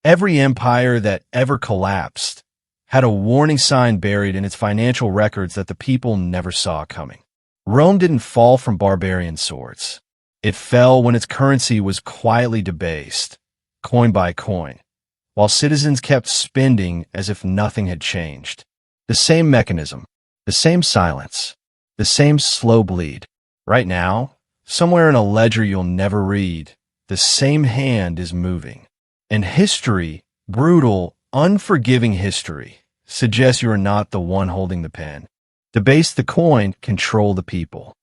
Every empire that ever collapsed had a warning sign buried in its financial records that the people never saw coming. Rome didn't fall from barbarian swords. It fell when its currency was quietly debased, coin by coin, while citizens kept spending as if nothing had changed. The same mechanism, the same silence, the same slow bleed. Right now, somewhere in a ledger you'll never read, the same hand is moving. And history, brutal, unforgiving history, suggests you are not the one holding the pen. Debase the coin, control the people.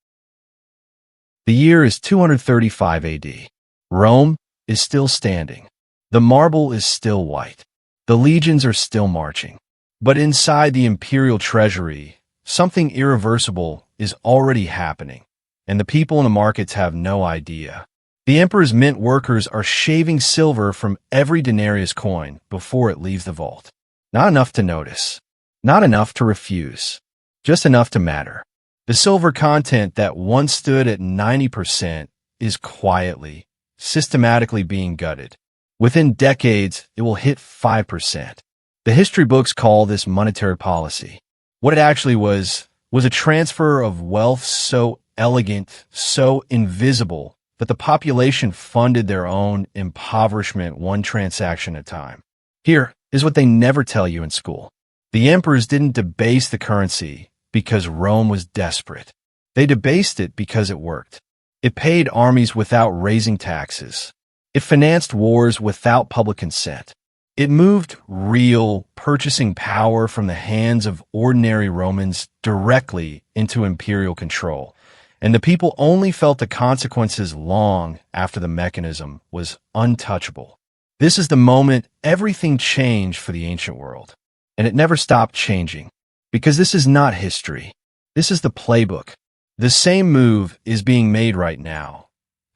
The year is 235 AD. Rome is still standing. The marble is still white. The legions are still marching. But inside the imperial treasury, something irreversible is already happening, and the people in the markets have no idea. The emperor's mint workers are shaving silver from every denarius coin before it leaves the vault. Not enough to notice. Not enough to refuse. Just enough to matter. The silver content that once stood at 90% is quietly, systematically being gutted. Within decades, it will hit 5%. The history books call this monetary policy. What it actually was a transfer of wealth so elegant, so invisible, that the population funded their own impoverishment one transaction at a time. Here is what they never tell you in school. The emperors didn't debase the currency because Rome was desperate. They debased it because it worked. It paid armies without raising taxes. It financed wars without public consent. It moved real purchasing power from the hands of ordinary Romans directly into imperial control. And the people only felt the consequences long after the mechanism was untouchable. This is the moment everything changed for the ancient world. And it never stopped changing. Because this is not history. This is the playbook. The same move is being made right now.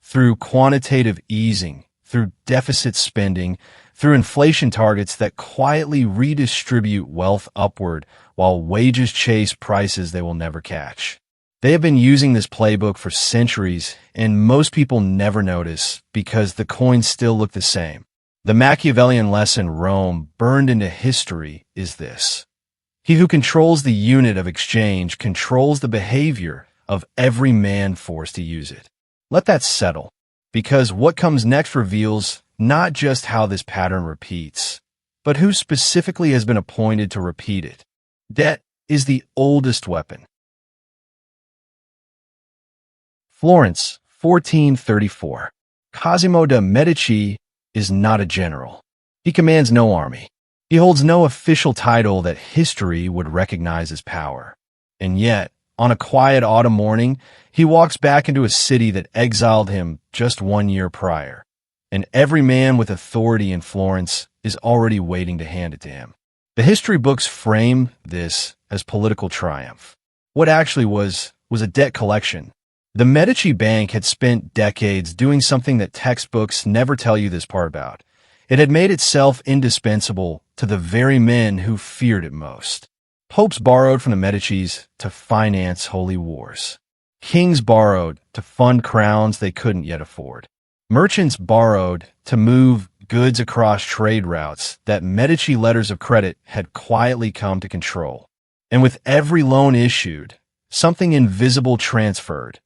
Through quantitative easing, through deficit spending, through inflation targets that quietly redistribute wealth upward while wages chase prices they will never catch. They have been using this playbook for centuries, and most people never notice because the coins still look the same. The Machiavellian lesson Rome burned into history is this. He who controls the unit of exchange controls the behavior of every man forced to use it. Let that settle, because what comes next reveals not just how this pattern repeats, but who specifically has been appointed to repeat it. Debt is the oldest weapon. Florence, 1434. Cosimo de' Medici is not a general. He commands no army. He holds no official title that history would recognize as power. And yet, on a quiet autumn morning, he walks back into a city that exiled him just 1 year prior. And every man with authority in Florence is already waiting to hand it to him. The history books frame this as political triumph. What actually was a debt collection. The Medici Bank had spent decades doing something that textbooks never tell you this part about. It had made itself indispensable to the very men who feared it most. Popes borrowed from the Medicis to finance holy wars. Kings borrowed to fund crowns they couldn't yet afford. Merchants borrowed to move goods across trade routes that Medici letters of credit had quietly come to control. And with every loan issued, something invisible transferred.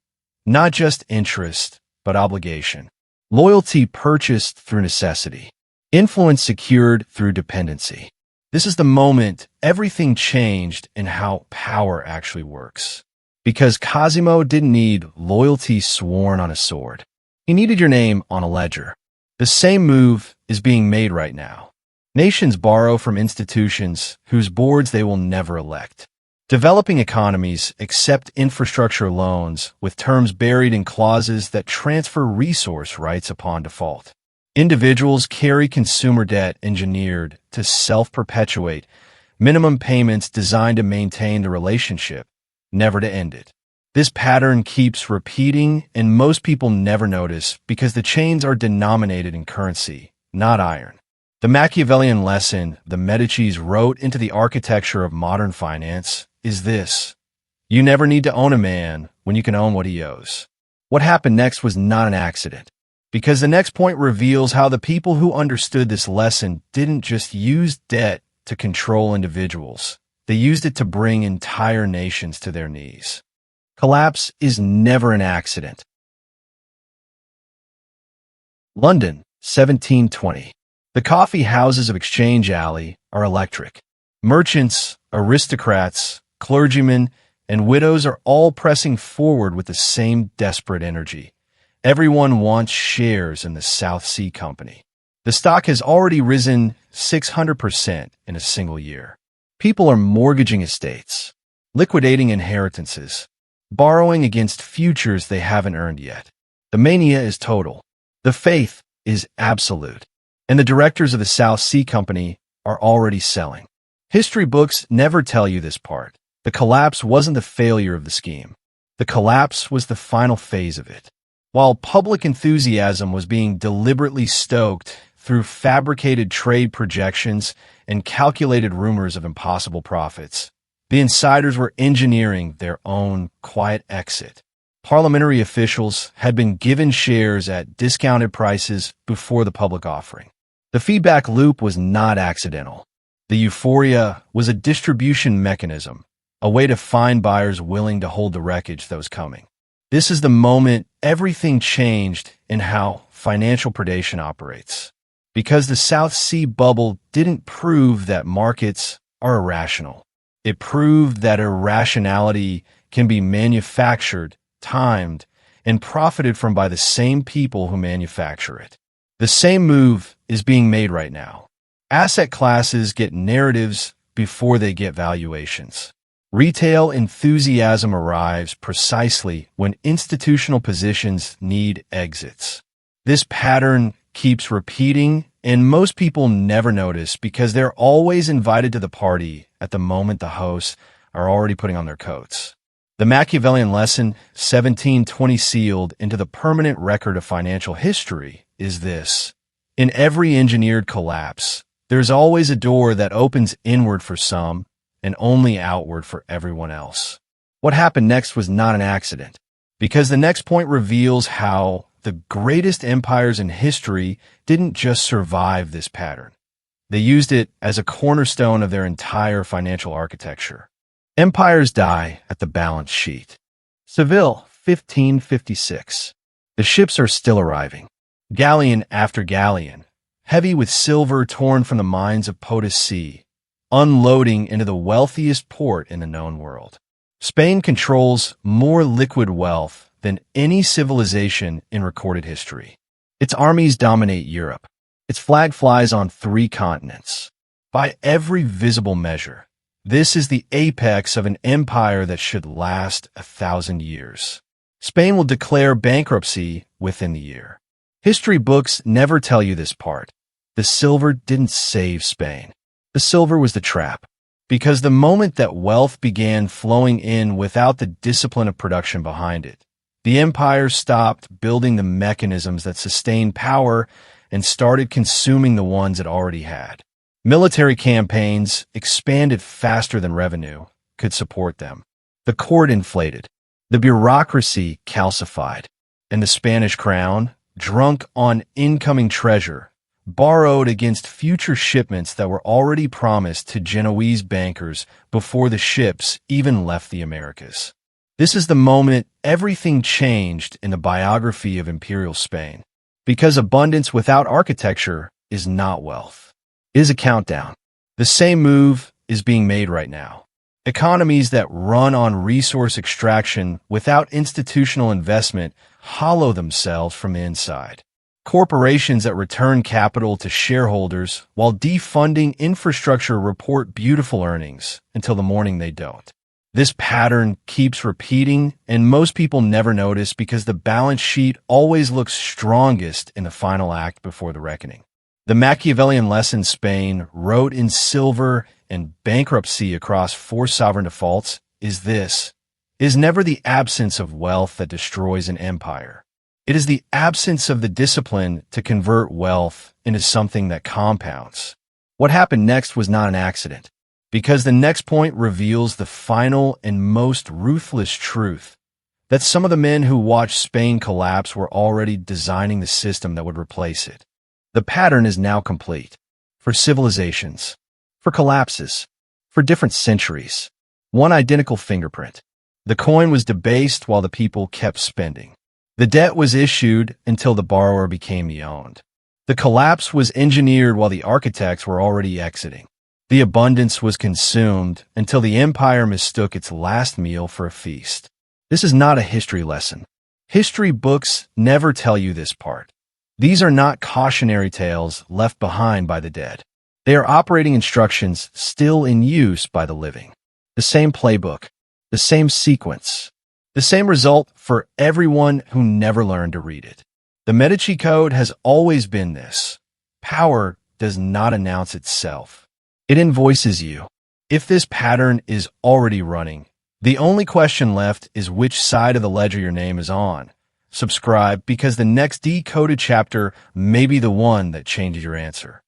Not just interest, but obligation. Loyalty purchased through necessity. Influence secured through dependency. This is the moment everything changed in how power actually works. Because Cosimo didn't need loyalty sworn on a sword. He needed your name on a ledger. The same move is being made right now. Nations borrow from institutions whose boards they will never elect. Developing economies accept infrastructure loans with terms buried in clauses that transfer resource rights upon default. Individuals carry consumer debt engineered to self-perpetuate, minimum payments designed to maintain the relationship, never to end it. This pattern keeps repeating, and most people never notice because the chains are denominated in currency, not iron. The Machiavellian lesson the Medicis wrote into the architecture of modern finance is this. You never need to own a man when you can own what he owes. What happened next was not an accident. Because the next point reveals how the people who understood this lesson didn't just use debt to control individuals. They used it to bring entire nations to their knees. Collapse is never an accident. London, 1720. The coffee houses of Exchange Alley are electric. Merchants, aristocrats, clergymen, and widows are all pressing forward with the same desperate energy. Everyone wants shares in the South Sea Company. The stock has already risen 600% in a single year. People are mortgaging estates, liquidating inheritances, borrowing against futures they haven't earned yet. The mania is total. The faith is absolute. And the directors of the South Sea Company are already selling. History books never tell you this part. The collapse wasn't the failure of the scheme. The collapse was the final phase of it. While public enthusiasm was being deliberately stoked through fabricated trade projections and calculated rumors of impossible profits, the insiders were engineering their own quiet exit. Parliamentary officials had been given shares at discounted prices before the public offering. The feedback loop was not accidental. The euphoria was a distribution mechanism, a way to find buyers willing to hold the wreckage that was coming. This is the moment everything changed in how financial predation operates. Because the South Sea bubble didn't prove that markets are irrational. It proved that irrationality can be manufactured, timed, and profited from by the same people who manufacture it. The same move is being made right now. Asset classes get narratives before they get valuations. Retail enthusiasm arrives precisely when institutional positions need exits. This pattern keeps repeating, and most people never notice because they're always invited to the party at the moment the hosts are already putting on their coats. The Machiavellian lesson, 1720 sealed into the permanent record of financial history, is this. In every engineered collapse, there's always a door that opens inward for some and only outward for everyone else. What happened next was not an accident, because the next point reveals how the greatest empires in history didn't just survive this pattern. They used it as a cornerstone of their entire financial architecture. Empires die at the balance sheet. Seville, 1556. The ships are still arriving. Galleon after galleon, heavy with silver torn from the mines of Potosi, unloading into the wealthiest port in the known world. Spain controls more liquid wealth than any civilization in recorded history. Its armies dominate Europe. Its flag flies on 3 continents. By every visible measure, this is the apex of an empire that should last 1,000 years. Spain will declare bankruptcy within the year. History books never tell you this part. The silver didn't save Spain. The silver was the trap. Because the moment that wealth began flowing in without the discipline of production behind it, the empire stopped building the mechanisms that sustained power and started consuming the ones it already had. Military campaigns expanded faster than revenue could support them. The court inflated. The bureaucracy calcified. And the Spanish crown, drunk on incoming treasure, borrowed against future shipments that were already promised to Genoese bankers before the ships even left the Americas. This is the moment everything changed in the biography of Imperial Spain. Because abundance without architecture is not wealth. It is a countdown. The same move is being made right now. Economies that run on resource extraction without institutional investment hollow themselves from the inside. Corporations that return capital to shareholders while defunding infrastructure report beautiful earnings until the morning they don't. This pattern keeps repeating, and most people never notice because the balance sheet always looks strongest in the final act before the reckoning. The Machiavellian lesson Spain wrote in silver and bankruptcy across 4 sovereign defaults is this. It is never the absence of wealth that destroys an empire. It is the absence of the discipline to convert wealth into something that compounds. What happened next was not an accident, because the next point reveals the final and most ruthless truth, that some of the men who watched Spain collapse were already designing the system that would replace it. The pattern is now complete. For civilizations, for collapses, for different centuries, one identical fingerprint. The coin was debased while the people kept spending. The debt was issued until the borrower became yawned. The collapse was engineered while the architects were already exiting. The abundance was consumed until the empire mistook its last meal for a feast. This is not a history lesson. History books never tell you this part. These are not cautionary tales left behind by the dead. They are operating instructions still in use by the living. The same playbook, the same sequence, the same result for everyone who never learned to read it. The Medici Code has always been this. Power does not announce itself. It invoices you. If this pattern is already running, the only question left is which side of the ledger your name is on. Subscribe because the next Decoded chapter may be the one that changes your answer.